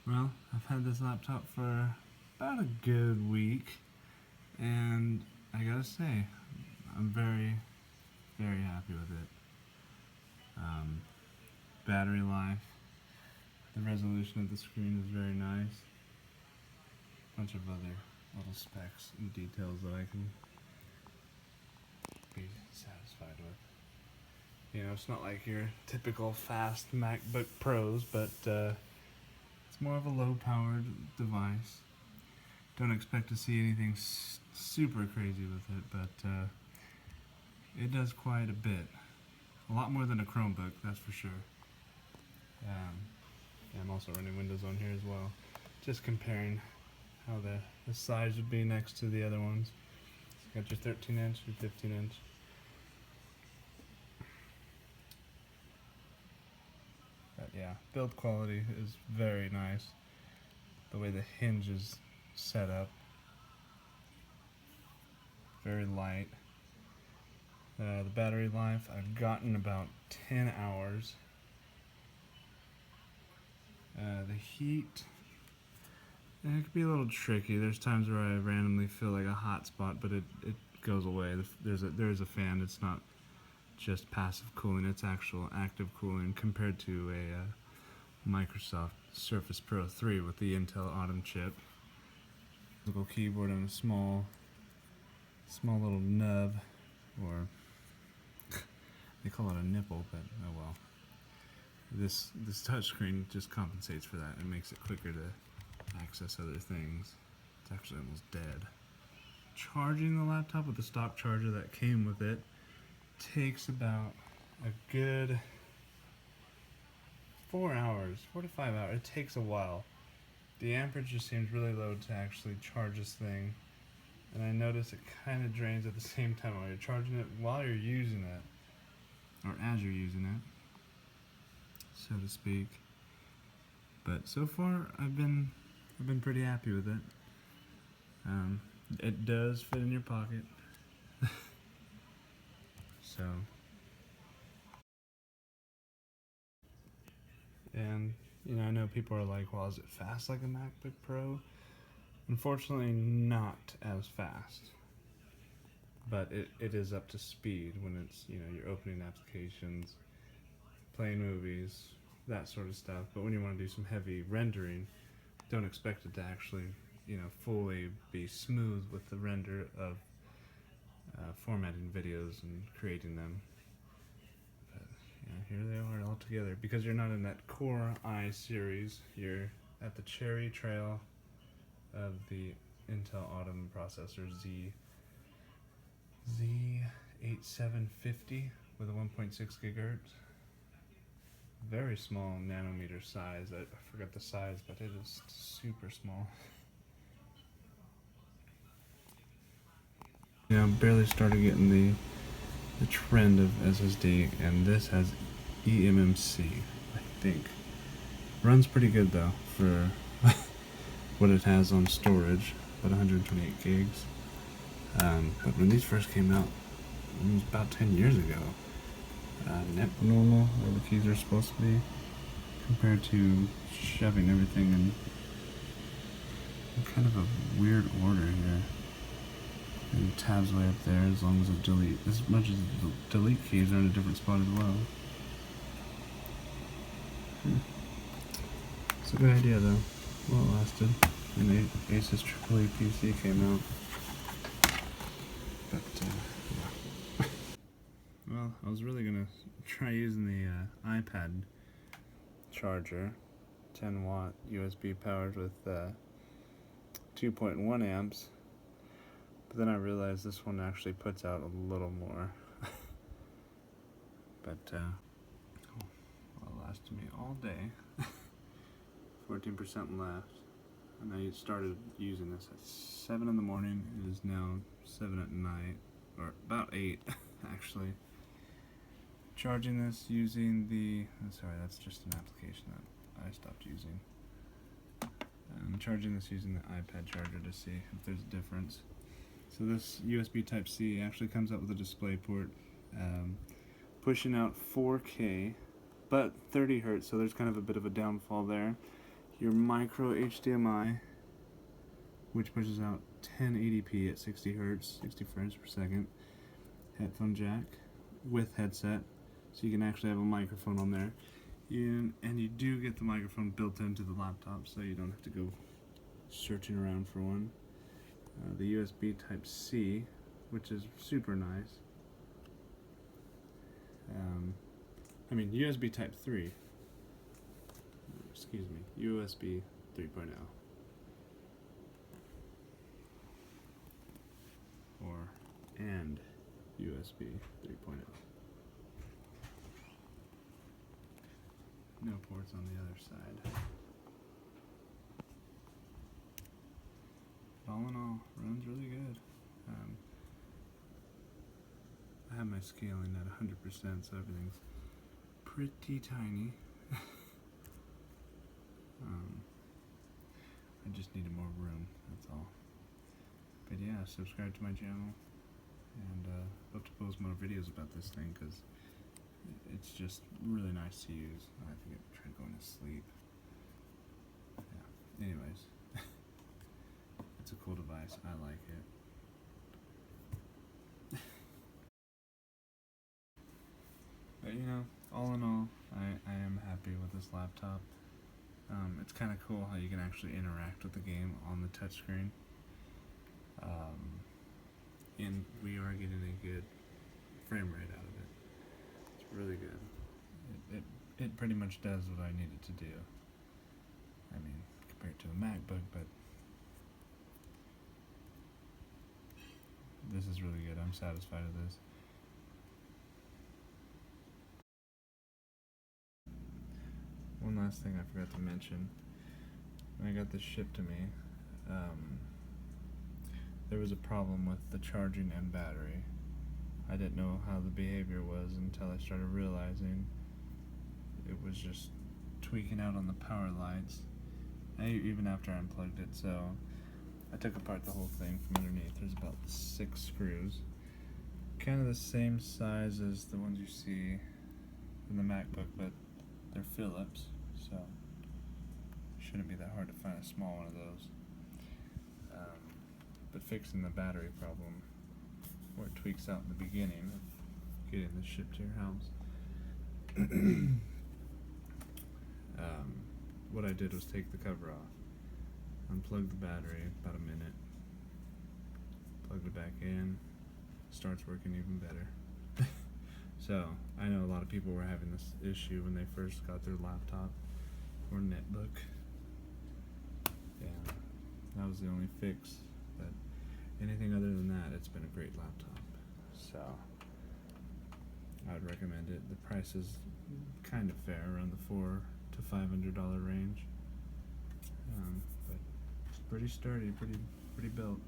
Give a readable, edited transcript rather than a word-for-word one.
Well, I've had this laptop for about a good week, and I gotta say, I'm very, very happy with it. Um, Battery life, the resolution of the screen is very nice. A bunch of other little specs and details that I can be satisfied with. You know, it's not like your typical fast MacBook Pros, but it's more of a low-powered device. Don't expect to see anything super crazy with it, but it does quite a bit. A lot more than a Chromebook, that's for sure. Yeah, I'm also running Windows on here as well. Just comparing how the size would be next to the other ones. So you got your 13 inch, your 15 inch. But yeah, build quality is very nice. The way the hinge is set up, very light. The battery life, I've gotten about 10 hours. The heat, it can be a little tricky. There's times where I randomly feel like a hot spot, but it goes away. There is a fan. It's not just passive cooling. It's actual active cooling compared to a Microsoft Surface Pro 3 with the Intel Atom chip. Little keyboard and a small little nub, or they call it a nipple, but oh well. This touchscreen just compensates for that and makes it quicker to access other things. It's actually almost dead. Charging the laptop with the stock charger that came with it takes about a good 4 hours, 4 to 5 hours. It takes a while. The amperage just seems really low to actually charge this thing, and I notice it kind of drains at the same time while you're charging it, while you're using it, or as you're using it, so to speak. But so far, I've been pretty happy with it. It does fit in your pocket, so. And you know, I know people are like, "Well, is it fast like a MacBook Pro?" Unfortunately, not as fast. But it is up to speed when it's, you know, you're opening applications, playing movies, that sort of stuff. But when you want to do some heavy rendering, don't expect it to actually, you know, fully be smooth with the render of formatting videos and creating them. But yeah, here they are all together. Because you're not in that Core i series, you're at the cherry trail of the Intel Atom processor Z8750 with a 1.6 gigahertz. Very small nanometer size. I forgot the size, but it is super small. Yeah, I'm barely started getting the trend of SSD, and this has eMMC, I think. Runs pretty good though for what it has on storage, about 128 gigs. But when these first came out, it was about 10 years ago. Net normal, where the keys are supposed to be, compared to shoving everything in kind of a weird order here. And the tabs way up there, as long as the delete, as much as the delete keys are in a different spot as well. It's a good idea though. Well, it lasted. And Asus AAA PC came out. But yeah. Well, I was really gonna try using the iPad charger, 10 watt USB powered with 2.1 amps. But then I realized this one actually puts out a little more. But well, it lasted me all day. 14% left. And I started using this at 7 in the morning. It is now 7 at night, or about 8 actually. Charging this using the, sorry, that's just an application that I stopped using. I'm charging this using the iPad charger to see if there's a difference. So this USB Type-C actually comes up with a display port, pushing out 4K, but 30 Hz, so there's kind of a bit of a downfall there. your micro HDMI, which pushes out 1080p at 60 hertz, 60 frames per second, headphone jack with headset, so you can actually have a microphone on there. And you do get the microphone built into the laptop, so you don't have to go searching around for one. The USB Type-C, which is super nice. USB Type-3. Excuse me, USB 3.0. And USB 3.0. No ports on the other side. All in all, runs really good. I have my scaling at 100%, so everything's pretty tiny. I just needed more room, that's all. But yeah, subscribe to my channel, and hope to post more videos about this thing, because it's just really nice to use. I think I tried going to sleep. Yeah. Anyways, it's a cool device. I like it. But all in all, I am happy with this laptop. It's kind of cool how you can actually interact with the game on the touchscreen. And we are getting a good frame rate out of it. It's really good. It pretty much does what I need it to do. I mean, compared to the MacBook, but this is really good. I'm satisfied with this. One last thing I forgot to mention. When I got this shipped to me, there was a problem with the charging and battery. I didn't know how the behavior was until I started realizing it was just tweaking out on the power lights, even after I unplugged it. So I took apart the whole thing from underneath. There's about 6 screws, kind of the same size as the ones you see in the MacBook, but they're Phillips, so it shouldn't be that hard to find a small one of those. But fixing the battery problem, where it tweaks out in the beginning of getting this shipped to your house, what I did was take the cover off, unplug the battery, about a minute, plugged it back in, starts working even better. So, I know a lot of people were having this issue when they first got their laptop or netbook. Yeah, that was the only fix, but anything other than that, it's been a great laptop. So, I would recommend it. The price is kind of fair, around the $400 to $500 range. But it's pretty sturdy, pretty built.